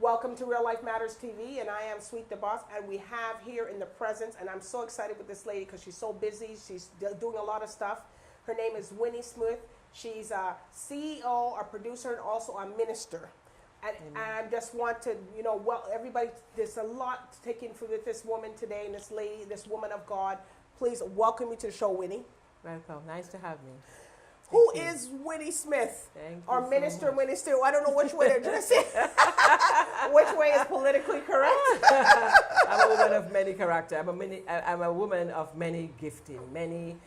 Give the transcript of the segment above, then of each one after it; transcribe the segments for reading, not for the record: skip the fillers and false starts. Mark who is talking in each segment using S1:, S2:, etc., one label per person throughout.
S1: welcome to Real Life Matters TV, and I am Sweet DBoss, and we have here in the presence, and I'm so excited with this lady because she's so busy. She's doing a lot of stuff. Her name is Winnie Smith. She's a CEO, a producer, and also a minister. And I just want to, well, everybody, there's a lot to take in for this woman today, and this lady, this woman of God. Please welcome me to the show, Winnie.
S2: Welcome. Nice to have me.
S1: Who is Winnie Smith? Or Minister Winnie Steele? I don't know which way to address it. Which way is politically correct?
S2: I'm a woman of many character. I'm a woman of many gifting. Many,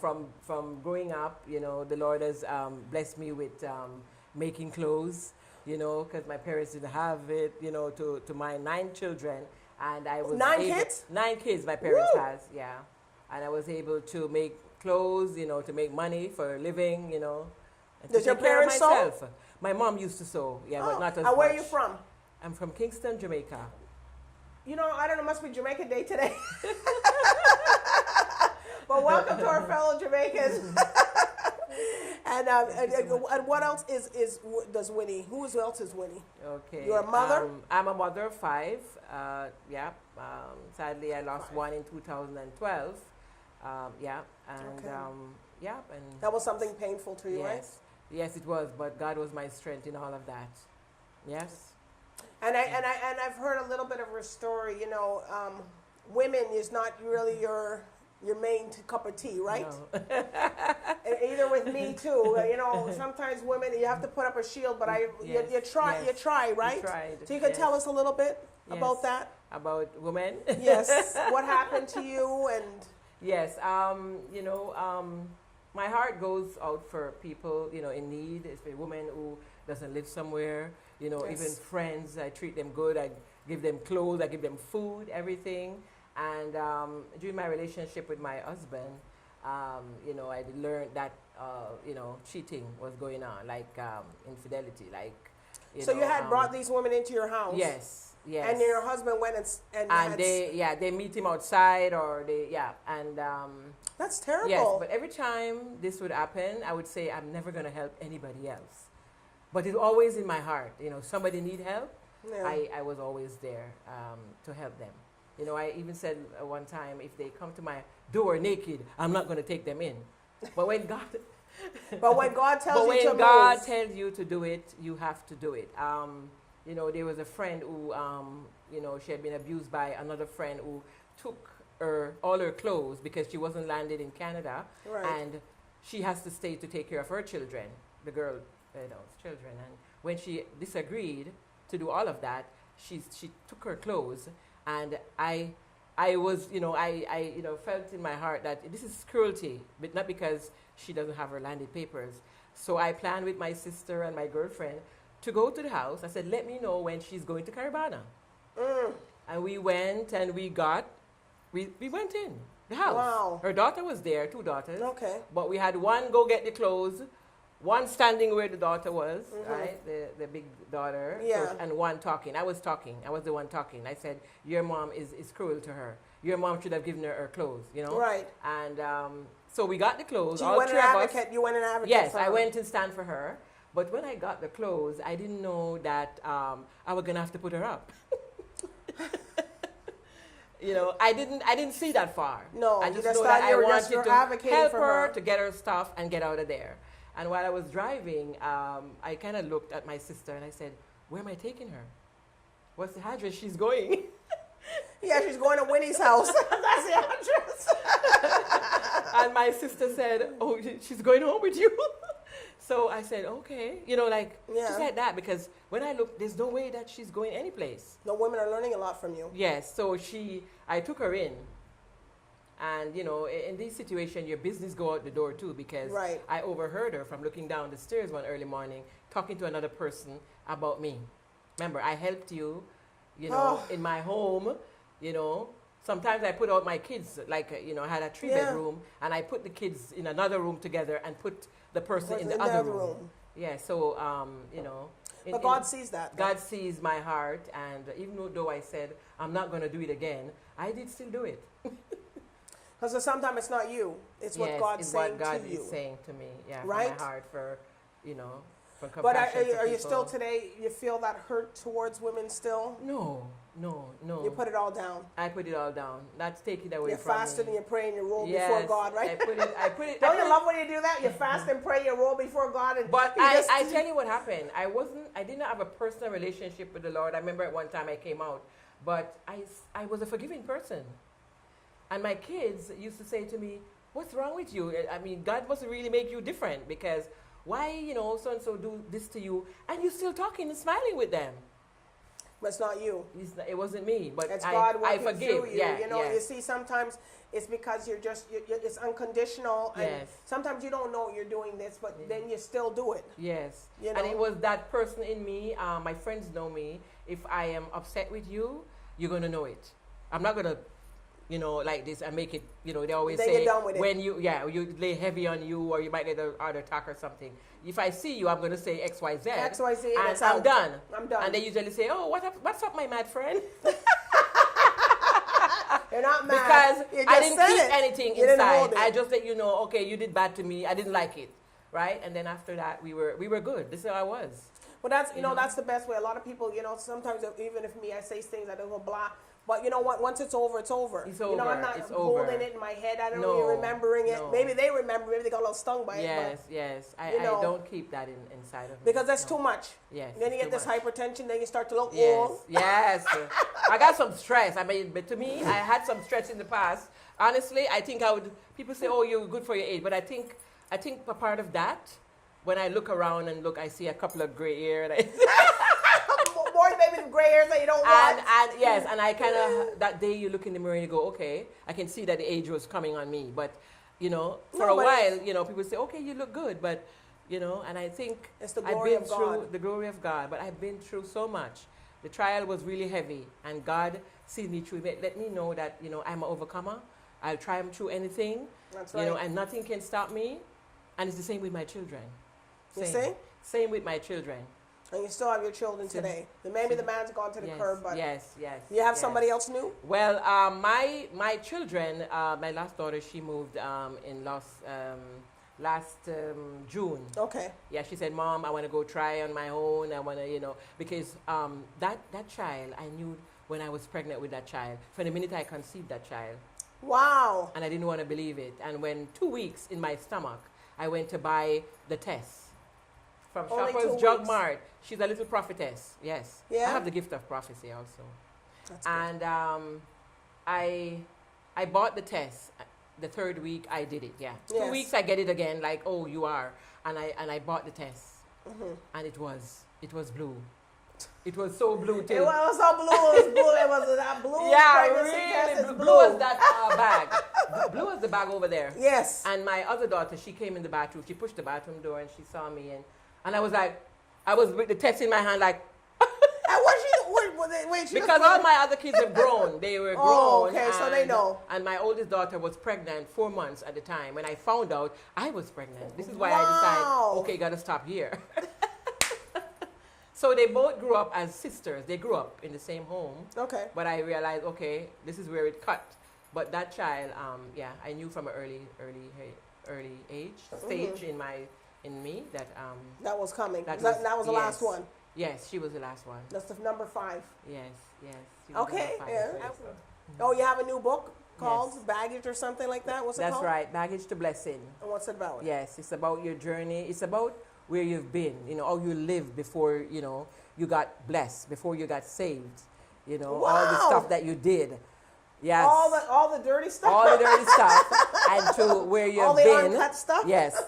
S2: from growing up, the Lord has blessed me with making clothes, because my parents didn't have it, to my 9 children. And I was
S1: 9 kids?
S2: 9 kids my parents has, yeah. And I was able to make clothes, to make money for a living, and
S1: Does your parents sew?
S2: My mom used to sew, but not as
S1: much. Where are you
S2: much.
S1: from?
S2: I'm from Kingston, Jamaica.
S1: I don't know, must be Jamaica Day today. But welcome to our fellow Jamaicans. And what else does Winnie? Who else is Winnie?
S2: Okay.
S1: You're a mother?
S2: I'm a mother of 5. Sadly, I lost 1 in 2012. And
S1: that was something painful to you, right?
S2: Yes, it was. But God was my strength in all of that. Yes. And
S1: I've heard a little bit of her story. Women is not really your main cup of tea, right?
S2: No.
S1: And either with me too. Sometimes women you have to put up a shield, but you try, right?
S2: You tried,
S1: so you can tell us a little bit about that.
S2: About women.
S1: Yes. What happened to you and.
S2: Yes, my heart goes out for people, in need, especially women who doesn't live somewhere, even friends. I treat them good. I give them clothes. I give them food, everything. And during my relationship with my husband, I learned that, cheating was going on, like infidelity, like,
S1: So you had brought these women into your house?
S2: Yes. Yes.
S1: And your husband went and
S2: they meet him outside
S1: that's terrible.
S2: Yes, but every time this would happen, I would say I'm never going to help anybody else. But it's always in my heart, somebody need help. Yeah. I was always there to help them. I even said one time, if they come to my door naked, I'm not going to take them in. But when God tells you to do it, you have to do it. There was a friend who, she had been abused by another friend who took all her clothes because she wasn't landed in Canada.
S1: Right.
S2: And she has to stay to take care of her children, the girl, children. And when she disagreed to do all of that, she took her clothes. And I was, I felt in my heart that this is cruelty, but not because she doesn't have her landed papers. So I planned with my sister and my girlfriend to go to the house. I said, let me know when she's going to Caribana. And we went and we went in the house.
S1: Wow.
S2: Her daughter was there, 2 daughters.
S1: Okay.
S2: But we had one go get the clothes, one standing where the daughter was, right? The big daughter.
S1: Yeah.
S2: So, and one talking. I was talking. I was the one talking. I said, your mom is cruel to her. Your mom should have given her clothes,
S1: Right.
S2: And so we got the clothes.
S1: So you went an advocate
S2: Yes,
S1: for her.
S2: I went and stand for her. But when I got the clothes, I didn't know that I was gonna have to put her up. I didn't see that far.
S1: No,
S2: I just know that I wanted to help her to get her stuff and get out of there. And while I was driving, I kind of looked at my sister and I said, "Where am I taking her? What's the address she's going?"
S1: Yeah, she's going to Winnie's house. That's the address.
S2: And my sister said, "Oh, she's going home with you." So I said, okay, just like that, because when I look, there's no way that she's going any place.
S1: The women are learning a lot from you.
S2: Yes, so I took her in. And, in this situation, your business go out the door too, because I overheard her from looking down the stairs one early morning, talking to another person about me. Remember, I helped you, in my home, Sometimes I put out my kids, I had a 3-bedroom, and I put the kids in another room together and put the person in the other room. Yeah, so,
S1: But God sees that.
S2: God sees my heart, and even though I said, I'm not going to do it again, I did still do it.
S1: Because sometimes it's not you. It's what God's saying to you.
S2: Yes, what God is saying to me. Yeah,
S1: right?
S2: For my heart, for from
S1: But
S2: compassion for
S1: are you
S2: people.
S1: still today, you feel that hurt towards women still?
S2: No.
S1: You put it all down.
S2: I put it all down. That's take it away
S1: You're
S2: from
S1: fasting and
S2: me.
S1: you pray and you roll
S2: Yes,
S1: before God, right?
S2: I put it.
S1: Don't you love when you do that? You fast and pray, you roll before God, and
S2: But
S1: you just-
S2: I tell you what happened. I didn't have a personal relationship with the Lord. I remember at one time I came out, but I was a forgiving person. And my kids used to say to me, what's wrong with you? I mean, God must really make you different, because why, so-and-so do this to you, and you're still talking and smiling with them.
S1: But it's not you.
S2: It wasn't me, but
S1: It's God
S2: I
S1: working
S2: forgive.
S1: through you.
S2: Yeah,
S1: You see, sometimes it's because it's unconditional, and
S2: Yes.
S1: sometimes you don't know you're doing this, but then you still do it.
S2: Yes.
S1: You
S2: And
S1: know?
S2: it was that person in me. My friends know me. If I am upset with you, you're going to know it. I'm not going to, like this and make it, they always
S1: Then
S2: say,
S1: you're done with it.
S2: when you lay heavy on you, or you might get a heart attack or something. If I see you, I'm going to say X, Y, Z.
S1: X, Y, Z,
S2: and
S1: it's
S2: I'm
S1: out.
S2: done.
S1: I'm done.
S2: And they usually say, oh, what's up, my mad friend?
S1: You're not mad.
S2: Because
S1: You
S2: I
S1: just
S2: didn't
S1: said
S2: keep
S1: it.
S2: anything
S1: You didn't
S2: inside.
S1: hold it.
S2: I just let you know, okay, you did bad to me. I didn't like it, right? And then after that, we were good. This is how I was.
S1: Well, that's that's the best way. A lot of people, sometimes even if me, I say things I don't go blah. But you know what? Once it's over, it's over.
S2: It's
S1: I'm
S2: over.
S1: not
S2: It's
S1: holding
S2: over.
S1: it in my head. I don't
S2: No,
S1: really remembering it.
S2: no.
S1: Maybe they remember. Maybe they got a little stung by
S2: Yes,
S1: it.
S2: yes. I
S1: you know,
S2: don't keep that inside of me.
S1: Because that's
S2: No.
S1: too much.
S2: Yes.
S1: Then you
S2: it's
S1: get this
S2: too much.
S1: hypertension. Then you start to look
S2: Yes,
S1: old.
S2: yes. I got some stress. I mean, but to me, I had some stress in the past. Honestly, I think people say, oh, you're good for your age. But I think a part of that, when I look around and I see a couple of gray hair. And
S1: More maybe the gray hairs that you don't want.
S2: And yes, and I kind of, that day you look in the mirror and you go, okay, I can see that the age was coming on me. But, for a while, people say, okay, you look good. But, and I think
S1: It's the
S2: I've
S1: glory
S2: been
S1: of
S2: through
S1: God.
S2: the glory of God. But I've been through so much. The trial was really heavy. And God seen me through it. Let me know that, I'm an overcomer. I'll triumph through anything.
S1: That's right.
S2: And nothing can stop me. And it's the same with my children.
S1: You
S2: Same.
S1: see?
S2: Same with my children.
S1: And you still have your children today. Maybe the man's gone to the curb, but
S2: yes.
S1: you have
S2: yes.
S1: somebody else new?
S2: Well, my children, my last daughter, she moved in last June.
S1: Okay.
S2: Yeah, she said, Mom, I want to go try on my own. I want to, because that child, I knew when I was pregnant with that child, from the minute I conceived that child.
S1: Wow.
S2: And I didn't want to believe it. And when 2 weeks in my stomach, I went to buy the test from
S1: Only 2
S2: Shoppers Drug
S1: weeks.
S2: Mart. She's a little prophetess. Yes.
S1: Yeah?
S2: I have the gift of prophecy also.
S1: That's good.
S2: And I bought the test. The third week I did it. Yeah.
S1: Yes.
S2: 2 weeks I get it again. Like, oh, you are. And I bought the test.
S1: Mhm.
S2: And it was blue. It was so blue too.
S1: It was so blue. It was blue. It was that blue.
S2: Yeah,
S1: pregnancy test
S2: really.
S1: is
S2: Blue as that bag. Blue as the bag over there.
S1: Yes.
S2: And my other daughter, she came in the bathroom. She pushed the bathroom door and she saw me. And I was like, I was with the test in my hand like.
S1: And wait, she
S2: Because all my other kids have grown. They were grown.
S1: Oh, okay, so they know.
S2: And my oldest daughter was pregnant 4 months at the time. When I found out I was pregnant. This is why I
S1: Wow.
S2: decided, okay, gotta stop here. So they both grew up as sisters. They grew up in the same home.
S1: Okay.
S2: But I realized, okay, this is where it cut. But that child, I knew from an early age stage in me that
S1: That was coming.
S2: That
S1: That
S2: was-
S1: was the last
S2: yes.
S1: one.
S2: yes, she was the last one.
S1: That's the number 5.
S2: Yes. She was
S1: Okay.
S2: number 5.
S1: Yeah. Oh, you have a new book called
S2: Yes.
S1: Baggage or something like that? What's it
S2: That's
S1: called?
S2: right, Baggage to Blessing.
S1: And what's it about?
S2: Yes, it's about your journey. It's about where you've been, how you lived before, you got blessed, before you got saved, all the
S1: Wow.
S2: stuff that you did. Yes.
S1: All the dirty stuff.
S2: All the dirty stuff, and to where you've
S1: All the
S2: been.
S1: uncut stuff?
S2: Yes.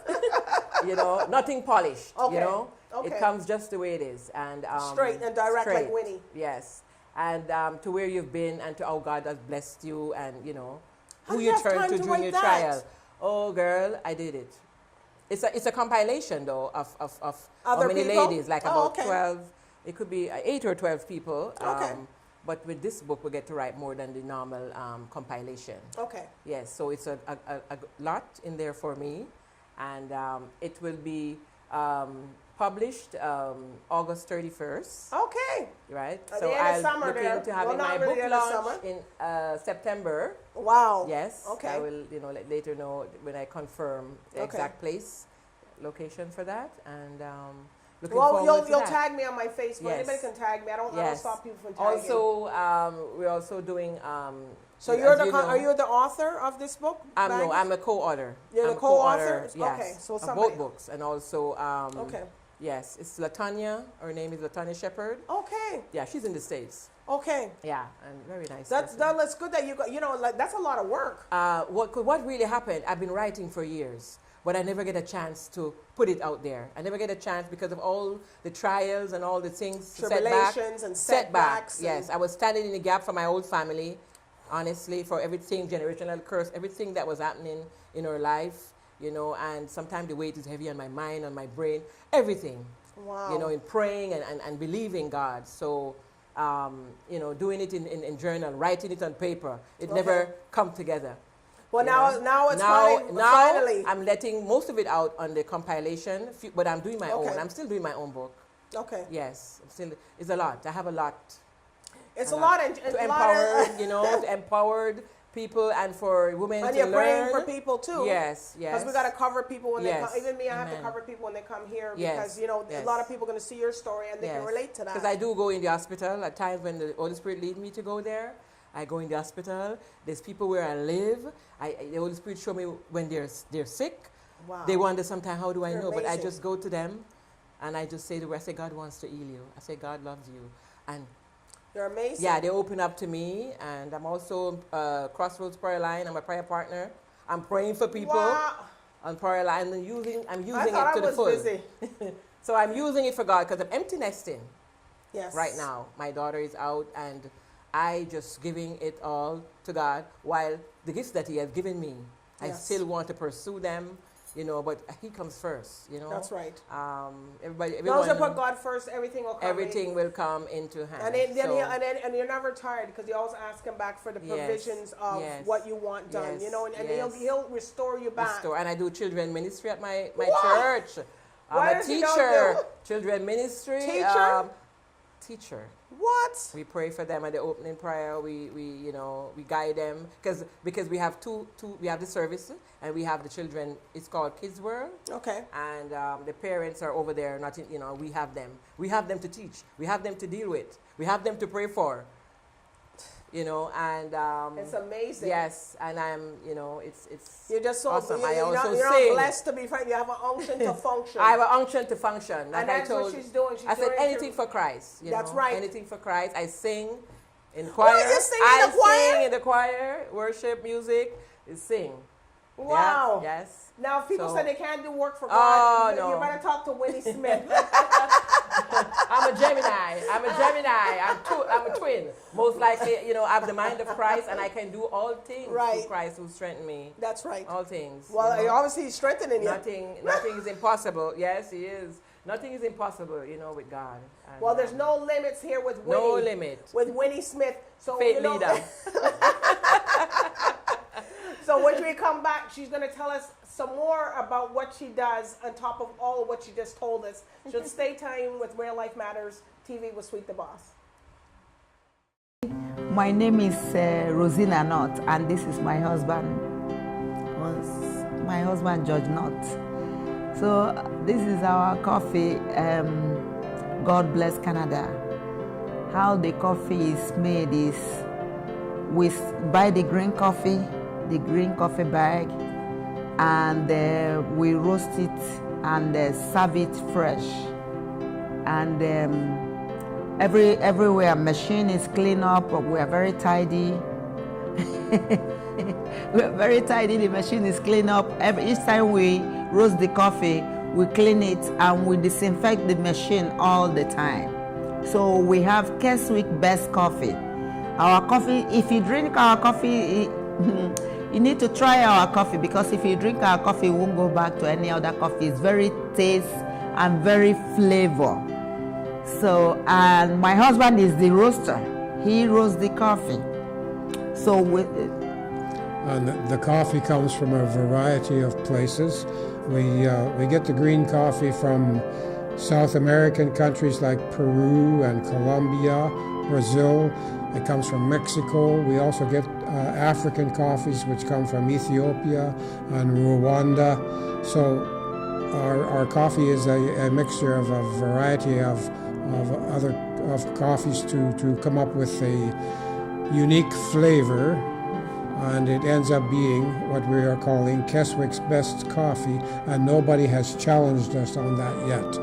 S2: Nothing polished,
S1: Okay.
S2: It
S1: Okay.
S2: comes just the way it is. And
S1: Straight and direct like Winnie.
S2: Yes. And to where you've been and to how God has blessed you and,
S1: How
S2: who
S1: do
S2: you
S1: you have
S2: turn
S1: time
S2: to
S1: to
S2: during
S1: write
S2: your
S1: that?
S2: trial. Oh, girl, I did it. It's a compilation, though, of how
S1: Other
S2: many
S1: people?
S2: ladies, like
S1: Oh,
S2: about
S1: okay.
S2: 12, it could be 8 or 12 people.
S1: Okay.
S2: But with this book, we get to write more than the normal compilation.
S1: Okay.
S2: Yes, so it's a lot in there for me. And it will be published August 31st,
S1: Okay.
S2: right?
S1: At
S2: So
S1: the end of
S2: I'll
S1: summer
S2: look
S1: there.
S2: into having
S1: Well,
S2: my
S1: not really
S2: book
S1: end of
S2: launch
S1: summer.
S2: in September.
S1: Wow.
S2: Yes.
S1: Okay.
S2: I will, later know when I confirm the
S1: Okay.
S2: exact place, location for that. And Looking
S1: Well,
S2: forward to
S1: you'll
S2: that.
S1: tag me on my Facebook.
S2: Yes.
S1: Anybody can tag me. I don't
S2: Yes.
S1: stop people from tagging.
S2: Also, we're also doing.
S1: So
S2: as
S1: you're the
S2: you know,
S1: are you the author of this book?
S2: No,
S1: Magnus?
S2: I'm a co-author.
S1: You're
S2: I'm
S1: the
S2: a
S1: co-author?
S2: Yes,
S1: Okay, so
S2: of
S1: somebody-
S2: both books, and also
S1: Okay.
S2: yes, it's Latanya. Her name is Latanya Shepherd.
S1: Okay.
S2: Yeah, she's in the States.
S1: Okay.
S2: Yeah, and very nice.
S1: That's good that you got. You know, like that's a lot of work.
S2: What really happened? I've been writing for years, but I never get a chance to put it out there. I never get a chance because of all the trials and all the things,
S1: Tribulations and setbacks.
S2: Yes, I was standing in the gap for my old family, honestly, for everything, generational curse, everything that was happening in her life, you know, and sometimes the weight is heavy on my mind, on my brain, everything.
S1: Wow.
S2: You know, in praying and believing God. So, you know, doing it in journal, writing it on paper, it never come together.
S1: Well,
S2: You
S1: now
S2: know?
S1: it's
S2: now
S1: finally.
S2: I'm letting most of it out on the compilation, but I'm doing my own.
S1: Okay.
S2: I'm still doing my own book.
S1: Okay.
S2: Yes, it's a lot. I have a lot.
S1: It's a lot and
S2: To empower, you know, to empower people and for women
S1: and
S2: to
S1: you're
S2: learn.
S1: praying for people too.
S2: Yes, yes.
S1: Because we got to cover people when they
S2: Yes.
S1: come. Even me, I have to
S2: Amen.
S1: cover people when they come here
S2: Yes.
S1: because you know a
S2: Yes.
S1: lot of people are going to see your story and they can
S2: Yes.
S1: relate to that.
S2: Because I do go in the hospital at times when the Holy Spirit leads me to go there. I go in the hospital. There's people where I live. The Holy Spirit show me when they're sick.
S1: Wow.
S2: They wonder sometimes, how do I
S1: You're
S2: know? But I
S1: amazing.
S2: just go to them and I just say the word. I say, God wants to heal you. I say, God loves you. And
S1: You're amazing.
S2: yeah, they open up to me. And I'm also Crossroads Prayer Line. I'm a prayer partner. I'm praying for people
S1: Wow.
S2: on prayer line. I'm using
S1: I
S2: it
S1: thought
S2: to
S1: I
S2: the
S1: was
S2: full.
S1: busy.
S2: So I'm using it for God because I'm empty nesting
S1: Yes.
S2: right now. My daughter is out and I just giving it all to God while the gifts that He has given me, I
S1: Yes.
S2: still want to pursue them, you know, but He comes first, you know.
S1: That's right.
S2: Everybody,
S1: Those that
S2: everyone,
S1: put God first, everything will come.
S2: everything will come into hand.
S1: And then,
S2: So,
S1: and you're never tired because you always ask Him back for the
S2: Yes.
S1: provisions of
S2: Yes.
S1: what you want done.
S2: Yes.
S1: You know, and
S2: Yes.
S1: he'll restore you back.
S2: restore. And I do children ministry at my
S1: What?
S2: church.
S1: What
S2: I'm a
S1: does he not
S2: teacher.
S1: do?
S2: Children ministry.
S1: Teacher?
S2: Teacher.
S1: What?
S2: We pray for them at the opening prayer. We you know, we guide them because we have two we have the service and we have the children. It's called Kids World,
S1: Okay.
S2: and the parents are over there. Not in, you know, we have them to teach. We have them to deal with. We have them to pray for. You know, and
S1: It's amazing.
S2: yes, and you know, it's
S1: You're just so
S2: awesome. I
S1: you're
S2: also
S1: not
S2: sing.
S1: blessed to be frank. You have an unction to function.
S2: I have an unction to function. Like
S1: and that's
S2: I told,
S1: what she's doing. She's
S2: I said
S1: doing
S2: anything for Christ. You
S1: That's
S2: know?
S1: right.
S2: Anything for Christ. I sing in choir.
S1: you sing in the choir?
S2: sing in the choir. Worship music. You sing.
S1: Wow.
S2: Yeah, yes.
S1: Now, if people
S2: So-
S1: say they can't do work for
S2: Oh,
S1: God,
S2: no.
S1: you better talk to Winnie Smith.
S2: I'm a Gemini. I'm a twin. Most likely, you know, I have the mind of Christ, and I can do all things
S1: Right.
S2: through Christ who strengthened me.
S1: That's right.
S2: All things.
S1: Well,
S2: you know?
S1: obviously he's strengthening you.
S2: Nothing is impossible. Yes, He is. Nothing is impossible, you know, with God. And,
S1: Well, there's no limits here with Winnie.
S2: no limit.
S1: With Winnie Smith. So,
S2: Faith
S1: you know,
S2: leader.
S1: So when we come back, she's going to tell us some more about what she does on top of all of what she just told us. So stay tuned with Real Life Matters TV with Sweet the Boss.
S3: My name is Rosina Knott, and this is my husband. My husband, George Knott. So this is our coffee. God bless Canada. How the coffee is made is we buy the green coffee bag, and we roast it and serve it fresh. And everywhere machine is clean up. We are very tidy. We are very tidy. The machine is clean up. Each time we roast the coffee, we clean it and we disinfect the machine all the time. So we have Keswick Best Coffee. Our coffee, if you drink our coffee, you need to try our coffee, because if you drink our coffee, you won't go back to any other coffee. It's very taste and very flavor. So, and my husband is the roaster. He roasts the coffee. So
S4: And the coffee comes from a variety of places. We get the green coffee from South American countries like Peru and Colombia, Brazil. It comes from Mexico. We also get African coffees, which come from Ethiopia and Rwanda. So our coffee is a mixture of a variety of coffees to come up with a unique flavor, and it ends up being what we are calling Keswick's best coffee, and nobody has challenged us on that yet.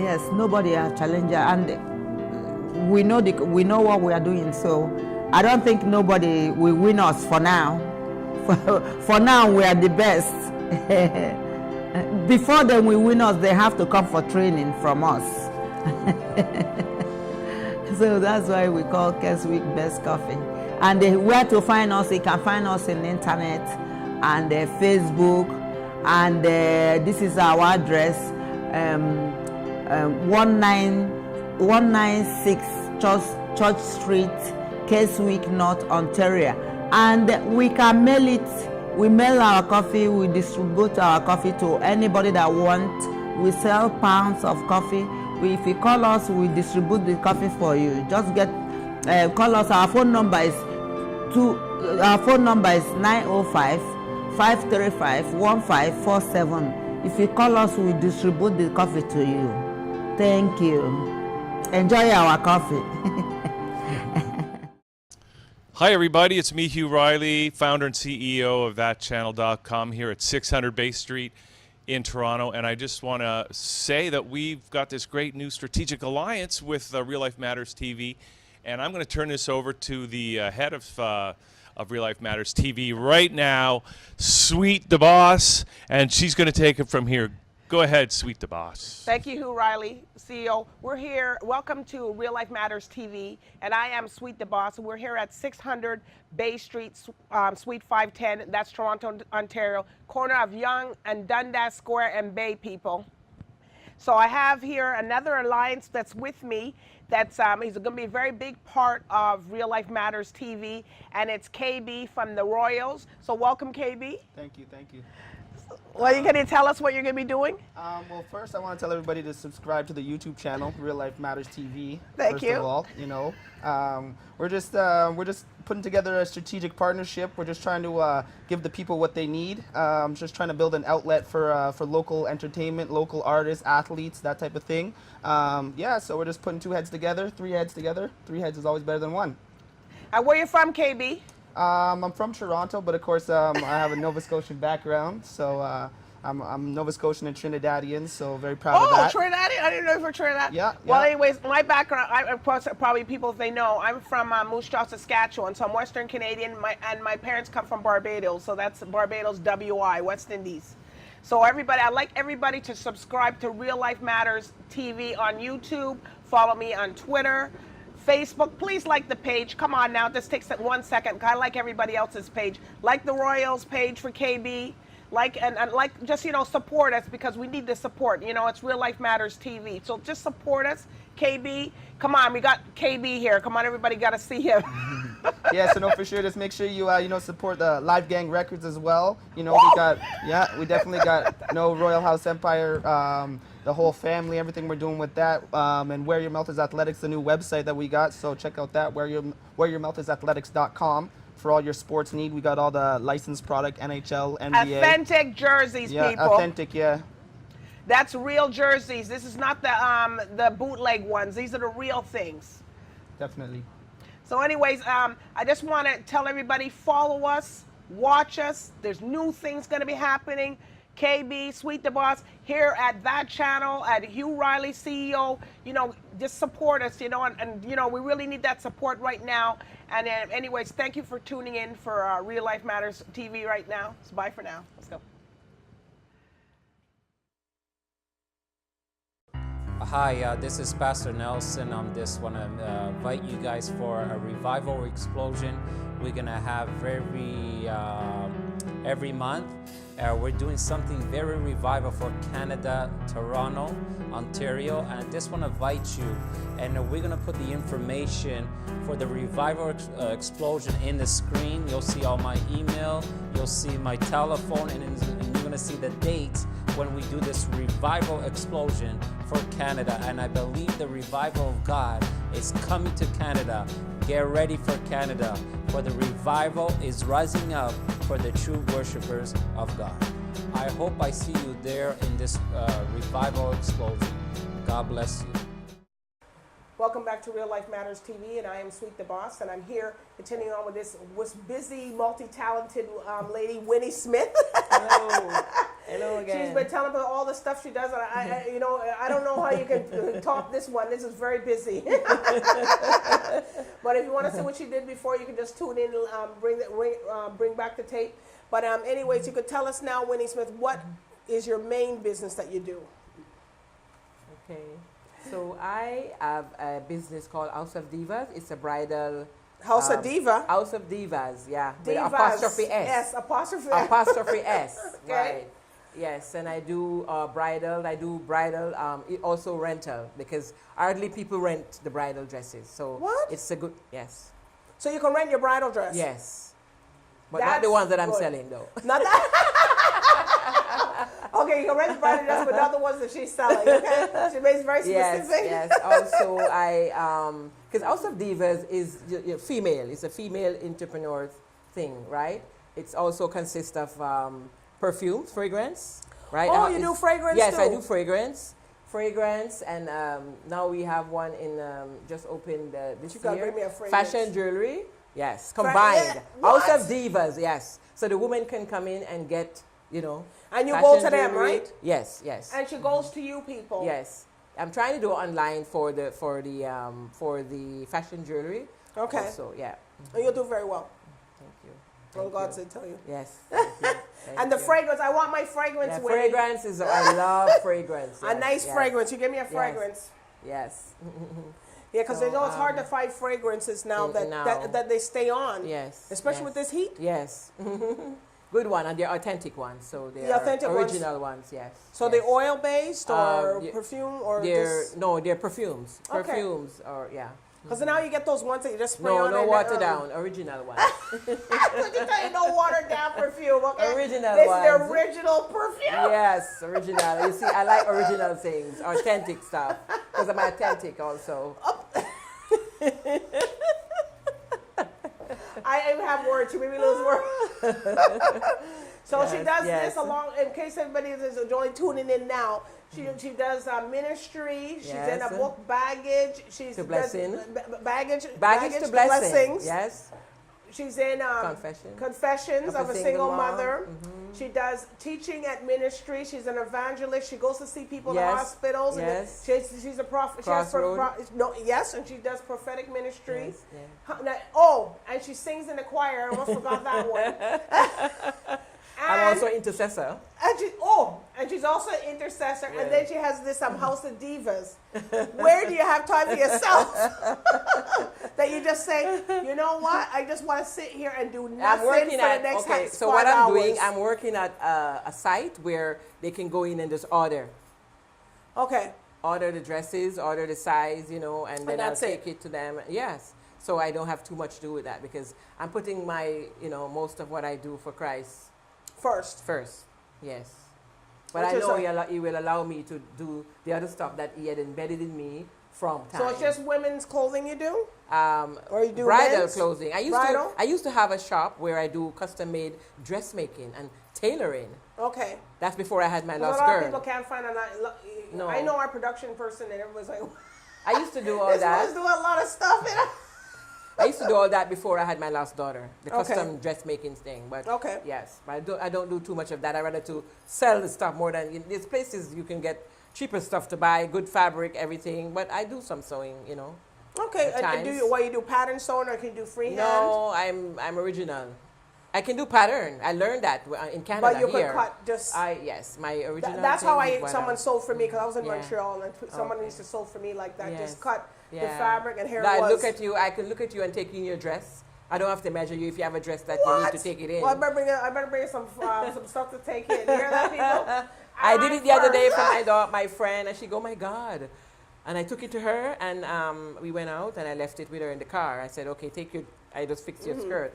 S3: Yes, nobody has challenged us, and we know what we are doing. So I don't think nobody will win us for now. For now, we are the best. Before them will win us, they have to come for training from us. So that's why we call Keswick Best Coffee. And where to find us, you can find us on the internet and Facebook. And this is our address, 196 Church Street, Keswick, North Ontario. And we can mail it. We mail our coffee, we distribute our coffee to anybody that wants. We sell pounds of coffee. If you call us, we distribute the coffee for you. Just call us. Our phone number is 905-535-1547. If you call us, we distribute the coffee to you. Thank you. Enjoy our coffee.
S5: Hi, everybody. It's me, Hugh Riley, founder and CEO of ThatChannel.com here at 600 Bay Street in Toronto. And I just want to say that we've got this great new strategic alliance with Real Life Matters TV. And I'm going to turn this over to the head of Real Life Matters TV right now, Sweet DBoss. And she's going to take it from here. Go ahead, Sweet DBoss.
S1: Thank you, Hugh Riley, CEO. We're here. Welcome to Real Life Matters TV, and I am Sweet DBoss. We're here at 600 Bay Street, Suite 510. That's Toronto, Ontario, corner of Yonge and Dundas Square and Bay, people. So I have here another alliance that's with me. That's he's going to be a very big part of Real Life Matters TV, and it's KB from the Royals. So welcome, KB.
S6: Thank you, thank you.
S1: Well, you going to tell us what you're going to be doing?
S6: Well, first I want to tell everybody to subscribe to the YouTube channel, Real Life Matters TV.
S1: Thank you.
S6: First of all, we're just putting together a strategic partnership. We're just trying to give the people what they need. Just trying to build an outlet for local entertainment, local artists, athletes, that type of thing. Yeah, so we're just putting two heads together, three heads together. Three heads is always better than one.
S1: And where you from, KB?
S6: I'm from Toronto, but of course I have a Nova Scotian background, so I'm Nova Scotian and Trinidadian, so very proud of that.
S1: Oh, Trinidadian? I didn't know you were Trinidad.
S6: Yeah.
S1: Well, anyways, my background, probably people, if they know, I'm from Moose Jaw, Saskatchewan, so I'm Western Canadian, and my parents come from Barbados, so that's Barbados, WI, West Indies. So everybody, I'd like everybody to subscribe to Real Life Matters TV on YouTube, follow me on Twitter, Facebook. Please like the page. Come on now, this takes 1 second. I like everybody else's page. Like the Royals page for KB. Like and just support us, because we need the support. It's Real Life Matters TV. So just support us, KB. Come on, we got KB here. Come on, everybody got to see him.
S6: Yeah, so no, for sure. Just make sure you support the Live Gang Records as well. We definitely got Royal House Empire. The whole family, everything we're doing with that, and Where Your Mouth Is Athletics, the new website that we got. So check out that, whereyourmouthisathletics.com for all your sports need. We got all the licensed product, NHL, NBA.
S1: Authentic jerseys,
S6: yeah,
S1: people.
S6: Authentic, yeah.
S1: That's real jerseys. This is not the bootleg ones. These are the real things.
S6: Definitely.
S1: So anyways, I just want to tell everybody, follow us, watch us. There's new things going to be happening. KB, Sweet DBoss, here at that channel, at Hugh Riley, CEO, just support us, and we really need that support right now. And anyways, thank you for tuning in for Real Life Matters TV right now. So bye for now. Let's go.
S7: Hi, this is Pastor Nelson. I just want to invite you guys for a revival explosion. We're going to have every month. We're doing something very revival for Canada, Toronto, Ontario, and I just want to invite you. And we're going to put the information for the revival explosion in the screen. You'll see all my email, you'll see my telephone, and you're going to see the dates when we do this revival explosion for Canada. And I believe the revival of God is coming to Canada. Get ready for Canada, for the revival is rising up for the true worshipers of God. I hope I see you there in this revival explosion. God bless you.
S1: Welcome back to Real Life Matters TV, and I am Sweet the Boss, and I'm here continuing on with this busy, multi-talented lady, Winnie Smith.
S2: Hello. Hello again.
S1: She's been telling me all the stuff she does, and I don't know how you can top this one. This is very busy. But if you want to see what she did before, you can just tune in, bring back the tape. But anyways, you could tell us now, Winnie Smith, what is your main business that you do?
S2: Okay. So I have a business called House of Divas. It's a bridal
S1: House of Diva.
S2: House of Divas, yeah. With
S1: Divas.
S2: apostrophe S.
S1: Yes, apostrophe S.
S2: Apostrophe S.
S1: Okay.
S2: Right. Yes, and I do bridal. I do bridal. Also rental, because hardly people rent the bridal dresses. So
S1: What?
S2: it's a good, yes.
S1: So you can rent your bridal dress?
S2: Yes. But not the
S1: That's
S2: ones that I'm
S1: good.
S2: selling, though.
S1: Not that. Okay, you can rent the bridal dress, but not the ones that she's selling. Okay, she makes very specific.
S2: Yes, yes. Also, because House of Divas is female. It's a female entrepreneur thing, right? It's also consists of perfumes, fragrance, right?
S1: Oh, you do fragrance
S2: yes,
S1: too?
S2: I do fragrance, and now we have one in just opened this
S1: You gotta
S2: year.
S1: bring me a fragrance.
S2: Fashion jewelry, yes, combined.
S1: Yeah, what?
S2: House of Divas, yes. So the woman can come in and get,
S1: And you
S2: fashion
S1: go to them,
S2: jewelry.
S1: right?
S2: Yes, yes.
S1: And she goes to you people.
S2: Yes, I'm trying to do online for the fashion jewelry.
S1: Okay.
S2: So yeah.
S1: And you'll do very well.
S2: Thank you.
S1: Well,
S2: Thank
S1: God
S2: you.
S1: said tell you.
S2: Yes. Thank you. Thank
S1: And the
S2: you.
S1: fragrance, I want my fragrance
S2: Yeah,
S1: with
S2: fragrance is I love fragrance.
S1: a
S2: Yes,
S1: nice
S2: yes,
S1: fragrance. You give me a fragrance.
S2: Yes.
S1: Yeah, because
S2: So,
S1: they know it's hard to find fragrances now that they stay on.
S2: Yes.
S1: Especially
S2: yes.
S1: with this heat.
S2: Yes. Good one, and they're authentic ones. So they're
S1: The authentic ones.
S2: original ones. Yes.
S1: So
S2: yes.
S1: they're oil based or
S2: Yeah,
S1: perfume or
S2: They're they're perfumes.
S1: Okay.
S2: Perfumes or yeah.
S1: Because now you get those ones that you just spray on.
S2: No
S1: and
S2: water down. Original ones.
S1: Let me tell you, no watered down perfume. Okay.
S2: Original
S1: This
S2: ones.
S1: is the original perfume.
S2: Yes, original. You see, I like original things, authentic stuff, because I'm authentic also.
S1: I have words. You made me lose words. So she
S2: Yes,
S1: does
S2: yes.
S1: this along, in case anybody is only tuning in now, she does ministry, she's in a
S2: Yes.
S1: book, baggage, she's
S2: To blessing.
S1: baggage
S2: To blessing.
S1: blessings.
S2: Yes.
S1: She's in Confessions of a Single Mother.
S2: Mm-hmm.
S1: She does teaching at ministry. She's an evangelist. She goes to see people in
S2: Yes.
S1: hospitals.
S2: Yes.
S1: And she's a prophet.
S2: Crossroad.
S1: Yes, and she does prophetic ministry.
S2: Yes, yeah.
S1: And she sings in the choir. I almost forgot that one.
S2: I'm also intercessor.
S1: And she's also an intercessor.
S2: Yeah.
S1: And then she has this House of Divas. Where do you have time for yourself? That you just say, you know what? I just want to sit here and do nothing for the next
S2: so what I'm doing,
S1: hours.
S2: I'm working at a site where they can go in and just order.
S1: Okay.
S2: Order the dresses, order the size, and then I'll
S1: that's
S2: take it to them. Yes. So I don't have too much to do with that because I'm putting my, most of what I do for Christ first. Yes. But
S1: Which
S2: I
S1: is
S2: know he will allow me to do the other stuff that he had embedded in me from time.
S1: So it's just women's clothing you do? Or you do
S2: bridal
S1: men's?
S2: clothing. I used to have a shop where I do custom-made dressmaking and tailoring.
S1: Okay.
S2: That's before I had my last
S1: A lot
S2: girl.
S1: of people can't find
S2: No.
S1: I know our production person and everyone's like,
S2: I used to do all
S1: this
S2: that.
S1: one's doing a lot of stuff.
S2: I used to do all that before I had my last daughter, the
S1: Okay.
S2: custom dressmaking thing. But
S1: Okay.
S2: yes, but I don't do too much of that. I rather to sell the stuff more than there's places you can get cheaper stuff to buy, good fabric, everything. But I do some sewing,
S1: Okay.
S2: At
S1: And you do pattern sewing or can you do freehand?
S2: No, I'm original. I can do pattern. I learned that in Canada.
S1: But you
S2: here.
S1: can cut just.
S2: Yes, my original.
S1: That's
S2: thing
S1: how
S2: is what
S1: someone sewed for me because I was in
S2: Yeah.
S1: Montreal and someone
S2: Okay.
S1: used to sew for me like that.
S2: Yes.
S1: Just cut the
S2: Yeah.
S1: fabric and here
S2: I
S1: it was.
S2: look at you. I can look at you and take in your dress. I don't have to measure you if you have a dress that you need to take it in.
S1: Well, I better bring some stuff to take in. You hear that, people?
S2: I did it the other day for my friend, and she go, "My God!" And I took it to her, and we went out, and I left it with her in the car. I said, "Okay, I just fixed your skirt."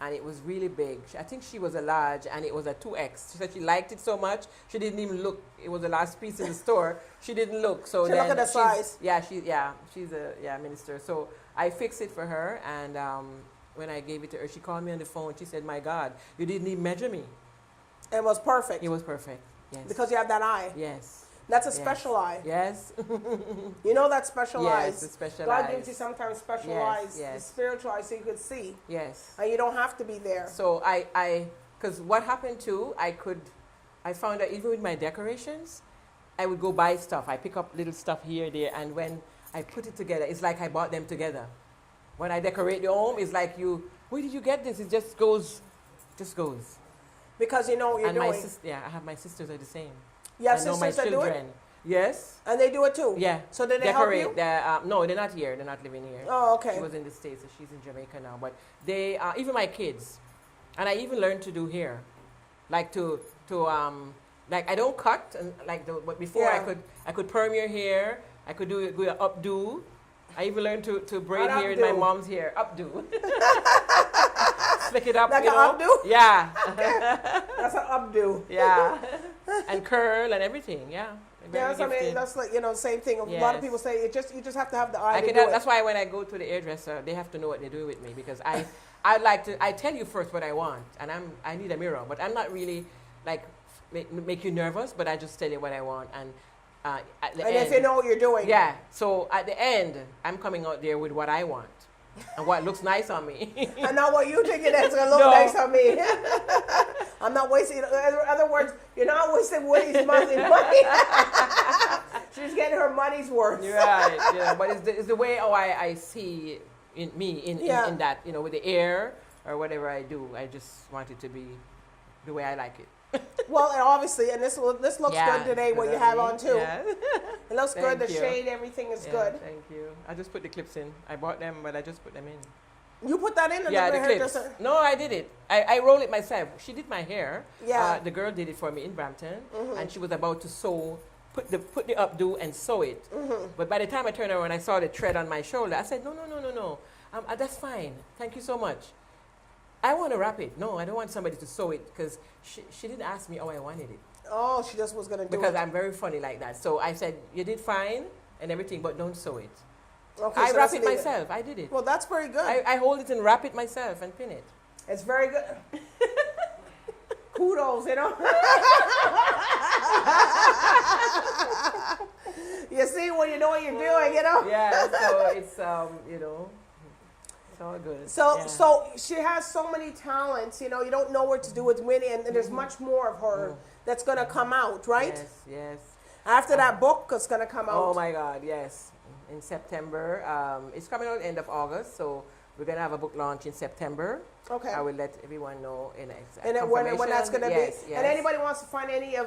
S2: And it was really big. I think she was a large, and it was a 2X. She said she liked it so much, she didn't even look. It was the last piece in the store. She didn't look. So
S1: She
S2: then
S1: looked at the size.
S2: she's a minister. So I fixed it for her, and when I gave it to her, she called me on the phone. She said, "My God, you didn't even measure me."
S1: It was perfect.
S2: It was perfect. Yes.
S1: Because you have that eye.
S2: Yes.
S1: That's a
S2: Yes.
S1: special eye.
S2: Yes.
S1: You know that special
S2: Yes,
S1: eyes.
S2: the special
S1: God
S2: eyes.
S1: gives you sometimes special
S2: Yes,
S1: eyes,
S2: yes.
S1: the spiritual eyes, so you could see.
S2: Yes.
S1: And you don't have to be there.
S2: So because what happened too, I found that even with my decorations, I would go buy stuff. I pick up little stuff here, there, and when I put it together, it's like I bought them together. When I decorate the home, it's like where did you get this? It just goes.
S1: Because you know what you're
S2: And
S1: doing.
S2: I have my sisters are the same.
S1: You have
S2: I know my
S1: sisters that do it?
S2: children. Yes.
S1: And they do it too?
S2: Yeah.
S1: So did they help you?
S2: No, they're not here. They're not living here.
S1: Oh, okay.
S2: She was in the States, so she's in Jamaica now. But they, even my kids, and I even learned to do hair, like like I don't cut, and but before
S1: Yeah.
S2: I could perm your hair, I could do an updo. I even learned to braid
S1: An
S2: hair in my
S1: updo?
S2: mom's hair, updo. Slick it up,
S1: Like
S2: you
S1: an
S2: know?
S1: updo?
S2: Yeah,
S1: That's an updo.
S2: yeah, and curl and everything, yeah. Very
S1: Yes, I mean,
S2: gifted.
S1: that's like, same thing. A lot of
S2: Yes.
S1: people say you just have to have the eye
S2: I
S1: to
S2: can,
S1: do it.
S2: that's why when I go to the hairdresser, they have to know what they're doing with me, because I tell you first what I want, and I need a mirror, but I'm not really like make you nervous, but I just tell you what I want, and at the
S1: And
S2: end,
S1: if you know what you're doing.
S2: yeah. So at the end, I'm coming out there with what I want and what looks nice on me.
S1: And not what you think that's going to look
S2: No.
S1: nice on me. I'm not wasting, in other words, you're not wasting Winnie's money. She's getting her money's worth.
S2: You're right. Yeah, but it's the way I see in me in that, with the air or whatever I do. I just want it to be the way I like it.
S1: Well, and obviously, and this looks
S2: Yeah,
S1: good today, what you
S2: lovely.
S1: have on too.
S2: Yeah.
S1: It looks good, the
S2: Thank you.
S1: shade, everything is
S2: Yeah,
S1: good.
S2: Thank you. I just put the clips in. I bought them, but I just put them in.
S1: You put that in?
S2: Yeah, the clips.
S1: hairdresser?
S2: No, I did it. I rolled it myself. She did my hair.
S1: Yeah.
S2: The girl did it for me in Brampton, and she was about to put the updo and sew it. But by the time I turned around, I saw the thread on my shoulder. I said, no. That's fine. Thank you so much. I want to wrap it. No, I don't want somebody to sew it, because she didn't ask me how I wanted it.
S1: Oh, she just was going to do
S2: Because
S1: it.
S2: I'm very funny like that. So I said, you did fine and everything, but don't sew it.
S1: Okay,
S2: I
S1: so
S2: wrap
S1: let's
S2: it
S1: leave
S2: myself. I did it.
S1: Well, that's very good.
S2: I hold it and wrap it myself and pin it.
S1: It's very good. Kudos, You see when you know what you're doing,
S2: Yeah, so it's, it's all good.
S1: So,
S2: Yeah.
S1: so she has so many talents, you don't know what to do with Winnie, and there's much more of her that's going to come out, right?
S2: Yes.
S1: After that book is going to come out.
S2: Oh my God, yes. In September. It's coming out end of August, so we're going to have a book launch in September.
S1: Okay.
S2: I will let everyone know in exact
S1: And then when that's going to
S2: Yes.
S1: be. And anybody wants to find any of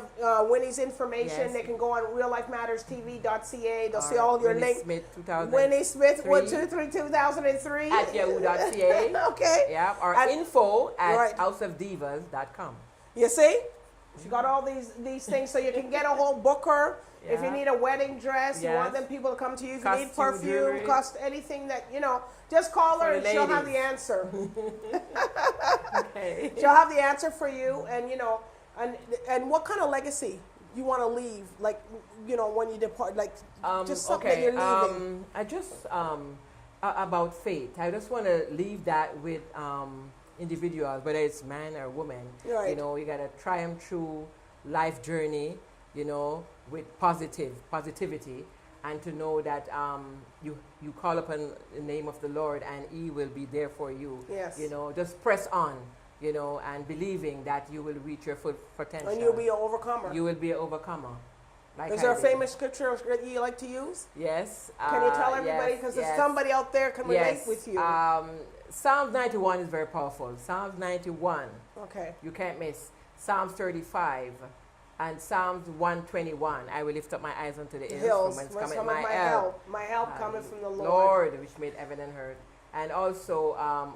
S1: Winnie's information,
S2: Yes.
S1: they can go on reallifematterstv.ca. They'll see
S2: Uh,
S1: all your
S2: Winnie
S1: links.
S2: Smith 2000.
S1: Winnie Smith,
S2: Three.
S1: 123 2003.
S2: At yahoo.ca.
S1: Okay.
S2: Yeah, or
S1: At-
S2: info at
S1: Right.
S2: houseofdivas.com.
S1: You see? She got all these things, so you can get a whole booker. If you
S2: Yeah.
S1: need a wedding dress, you want
S2: Yes.
S1: them people to come to you. If you need
S2: Costume,
S1: perfume,
S2: jewelry.
S1: anything that, just call her
S2: For
S1: and
S2: the
S1: she'll have the
S2: ladies.
S1: answer.
S2: Okay.
S1: She'll have the answer for you, and what kind of legacy you want to leave, like, when you depart, like, just something that you're leaving.
S2: I just about faith. I just want to leave that with individuals, whether it's man or woman.
S1: Right.
S2: You gotta triumph through life journey, with positivity, and to know that you call upon the name of the Lord and He will be there for you.
S1: Yes.
S2: Just press on, and believing that you will reach your full potential.
S1: And you'll be an overcomer.
S2: You will be an overcomer. Like
S1: Is there
S2: I
S1: a
S2: did.
S1: famous scripture that you like to use?
S2: Yes.
S1: Can you tell everybody?
S2: yes,
S1: Because
S2: yes.
S1: there's somebody out there can relate
S2: Yes.
S1: with you.
S2: Psalms 91 is very powerful. Psalms 91,
S1: Okay.
S2: you can't miss. Psalms 35 and Psalms 121. I will lift up my eyes unto the hills, from whence
S1: Whence
S2: cometh
S1: cometh
S2: my help.
S1: My help cometh from the Lord.
S2: Lord, which made heaven and earth. And also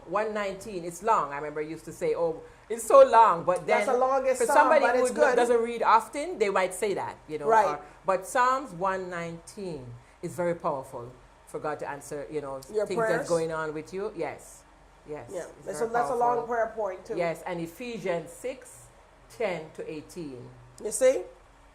S2: 119, it's long. I remember I used to say, oh, it's so long. But then
S1: That's the longest
S2: for
S1: psalm,
S2: somebody
S1: but
S2: who
S1: it's good.
S2: doesn't read often, they might say that,
S1: Right.
S2: But Psalms 119 is very powerful for God to answer,
S1: Your
S2: things
S1: prayers?
S2: that's going on with you. Yes.
S1: Yeah,
S2: It's
S1: that's
S2: very
S1: a long
S2: powerful.
S1: prayer point too.
S2: Yes, and Ephesians 6:10 to 18.
S1: You see?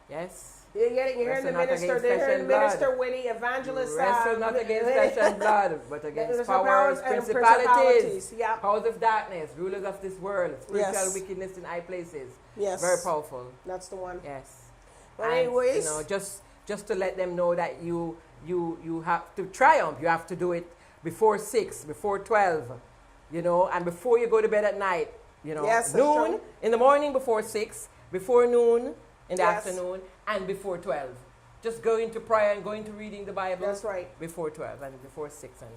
S2: Yes.
S1: You're hearing the
S2: Wrestle not
S1: minister,
S2: against
S1: they're
S2: flesh
S1: hearing
S2: and
S1: the
S2: blood.
S1: minister, Winnie, evangelist.
S2: Wrestle not against flesh and blood, but against
S1: Against
S2: powers,
S1: powers and
S2: principalities,
S1: principalities, yeah.
S2: powers of darkness, rulers of this world, spiritual
S1: Yes.
S2: wickedness in high places.
S1: Yes.
S2: Very powerful.
S1: That's the one.
S2: Yes.
S1: But
S2: And,
S1: anyways,
S2: you know, just to let them know that you have to triumph. You have to do it before 6, before 12, you know, and before you go to bed at night. You know,
S1: Yes, that's
S2: noon
S1: true.
S2: in the morning before 6, before noon in the
S1: Yes.
S2: afternoon, and before 12. Just go into prayer and go into reading the Bible.
S1: That's right.
S2: Before 12 and before 6 and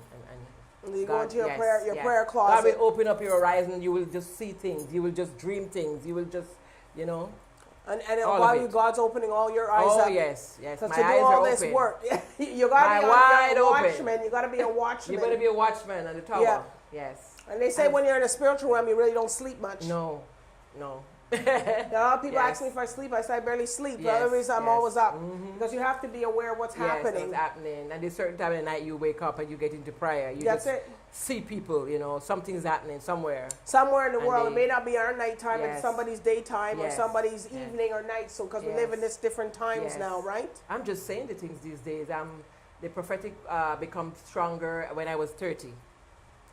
S1: you go
S2: God,
S1: into your
S2: yes,
S1: prayer
S2: yes.
S1: prayer
S2: God
S1: closet.
S2: will open up your horizon. You will just see things. You will just dream things. You will just, you know.
S1: And
S2: all of
S1: while
S2: it.
S1: God's opening all your eyes
S2: Oh
S1: up.
S2: yes, yes.
S1: Because
S2: My
S1: to do
S2: eyes
S1: all
S2: are
S1: this
S2: open.
S1: work, you gotta
S2: My
S1: be
S2: wide
S1: a
S2: open.
S1: watchman. You gotta be a watchman.
S2: You better be a watchman on the tower.
S1: Yeah.
S2: Yes.
S1: And they say when you're in a spiritual realm, you really don't sleep much.
S2: No, no.
S1: A lot of people
S2: Yes.
S1: ask me if I sleep. I say I barely sleep. The
S2: Yes,
S1: other reason I'm
S2: yes.
S1: always up.
S2: Mhm.
S1: Because you have to be aware of what's
S2: Yes,
S1: happening.
S2: what's happening. And there's certain time of the night you wake up and you get into prayer. You
S1: That's
S2: just
S1: it.
S2: see people, you know, something's happening somewhere.
S1: Somewhere in the
S2: And
S1: world,
S2: they-
S1: it may not be our nighttime, it's
S2: Yes.
S1: somebody's daytime or
S2: Yes.
S1: somebody's
S2: Yes.
S1: evening or night. So because we live in
S2: Yes.
S1: this different times
S2: Yes.
S1: now, right?
S2: I'm just saying the things these days. The prophetic become stronger when I was 30.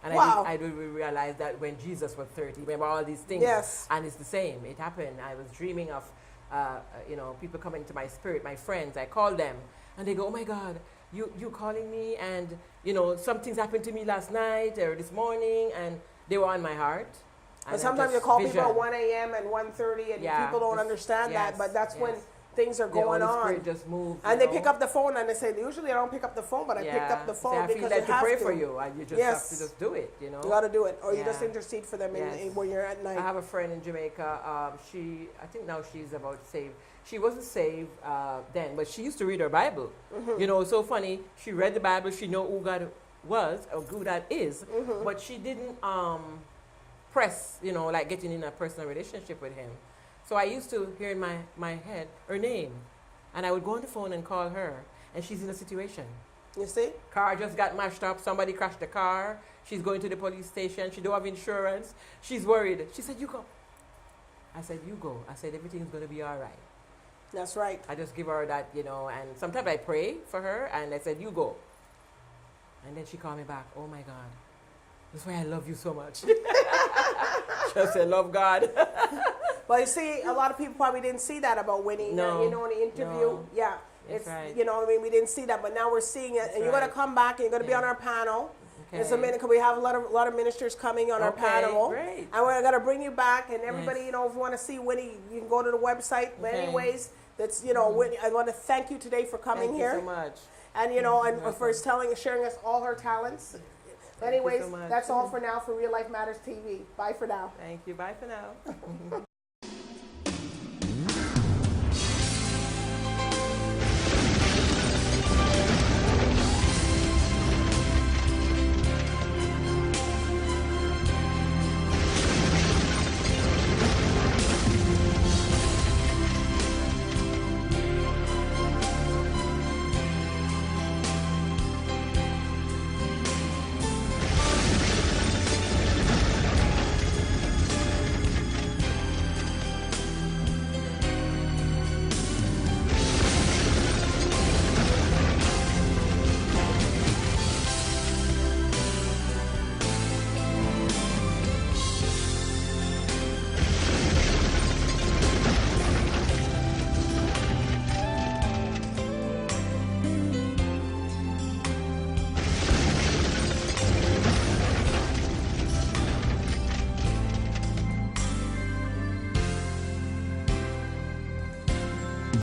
S2: And
S1: Wow.
S2: I did realize that when Jesus was 30, remember all these things.
S1: Yes.
S2: And it's the same. It happened. I was dreaming of, you know, people coming to my spirit, my friends. I call them and they go, oh my God, you calling me? And, you know, something's happened to me last night or this morning, and they were on my heart.
S1: And sometimes you
S2: just
S1: call people
S2: vision.
S1: at 1 a.m. and 1:30 and
S2: Yeah,
S1: people don't
S2: just-
S1: understand that,
S2: yes,
S1: but that's when
S2: yes.
S1: things are
S2: The
S1: going
S2: Holy
S1: on.
S2: Spirit just moved.
S1: And
S2: you
S1: they pick
S2: know.
S1: up the phone and they say, usually I don't pick up the phone, but I picked up the
S2: Say,
S1: phone
S2: I feel
S1: because
S2: like
S1: you
S2: to
S1: have
S2: pray
S1: to.
S2: for you, and you just
S1: Yes.
S2: have to just do it, you know.
S1: You got to do it, or you just
S2: Yeah.
S1: intercede for them
S2: Yes.
S1: when you're at night.
S2: I have a friend in Jamaica. I think now she's about saved. She wasn't saved then, but she used to read her Bible.
S1: Mm-hmm.
S2: You know, so funny. She read the Bible. She know who God was or who God is,
S1: Mm-hmm.
S2: but she didn't press, you know, like getting in a personal relationship with him. So I used to hear in my head her name, and I would go on the phone and call her, and she's in a situation.
S1: You see?
S2: Car just got mashed up. Somebody crashed the car. She's going to the police station. She don't have insurance. She's worried. She said, you go. I said, you go. I said, everything's going to be all right.
S1: That's right.
S2: I just give her that, you know, and sometimes I pray for her, and I said, you go. And then she called me back. Oh, my God. That's why I love you so much. She said, love God.
S1: But you see, a lot of people probably didn't see that about Winnie.
S2: No.
S1: You know, in the interview.
S2: No.
S1: Yeah.
S2: That's
S1: It's,
S2: right.
S1: you know, I mean, we didn't see that, but now we're seeing it.
S2: That's
S1: And you're going to
S2: right.
S1: come back and you're going to be
S2: Yeah.
S1: on our panel.
S2: Okay.
S1: It's a minute because we have a lot of ministers coming on our
S2: Okay,
S1: panel.
S2: great.
S1: And we're going to bring you back. And everybody,
S2: Yes.
S1: you know, if you want to see Winnie, you can go to the website. But
S2: Okay.
S1: anyways, that's, you know, Winnie, I want to thank you today for coming
S2: Thank
S1: here.
S2: you so much.
S1: And, you know, and
S2: You're
S1: for sharing us all her talents.
S2: Thank you
S1: Anyways,
S2: so much.
S1: that's all for now for Real Life Matters TV. Bye for now.
S2: Thank you. Bye for now.